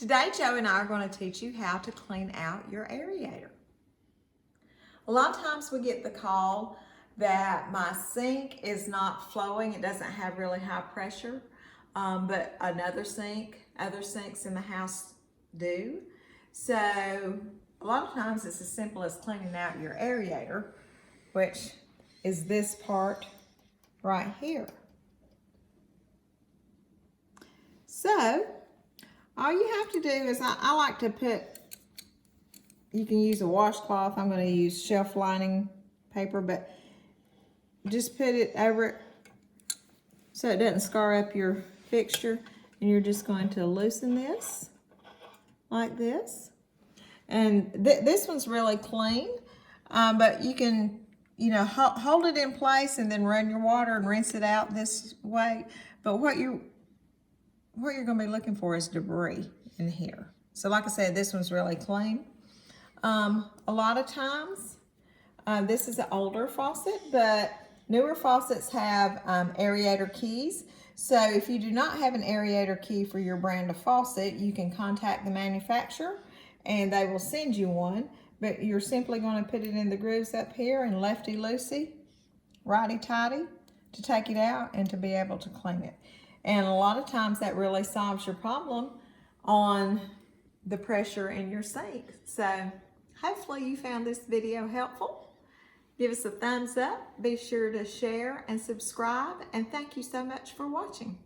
Today, Joe and I are going to teach you how to clean out your aerator. A lot of times we get the call that my sink is not flowing, it doesn't have really high pressure, but other sinks in the house do. So a lot of times it's as simple as cleaning out your aerator, which is this part right here. So all you have to do is, I like to put, you can use a washcloth. I'm going to use shelf lining paper, but just put it over it so it doesn't scar up your fixture. And you're just going to loosen this like this. And this one's really clean, but you can, hold it in place and then run your water and rinse it out this way. But what you're going to be looking for is debris in here. So like I said, this one's really clean. A lot of times, this is an older faucet, but newer faucets have aerator keys. So if you do not have an aerator key for your brand of faucet, you can contact the manufacturer and they will send you one. But you're simply going to put it in the grooves up here and lefty-loosey, righty-tighty to take it out and to be able to clean it. And a lot of times that really solves your problem on the pressure in your sink. So hopefully you found this video helpful. Give us a thumbs up. Be sure to share and subscribe. And thank you so much for watching.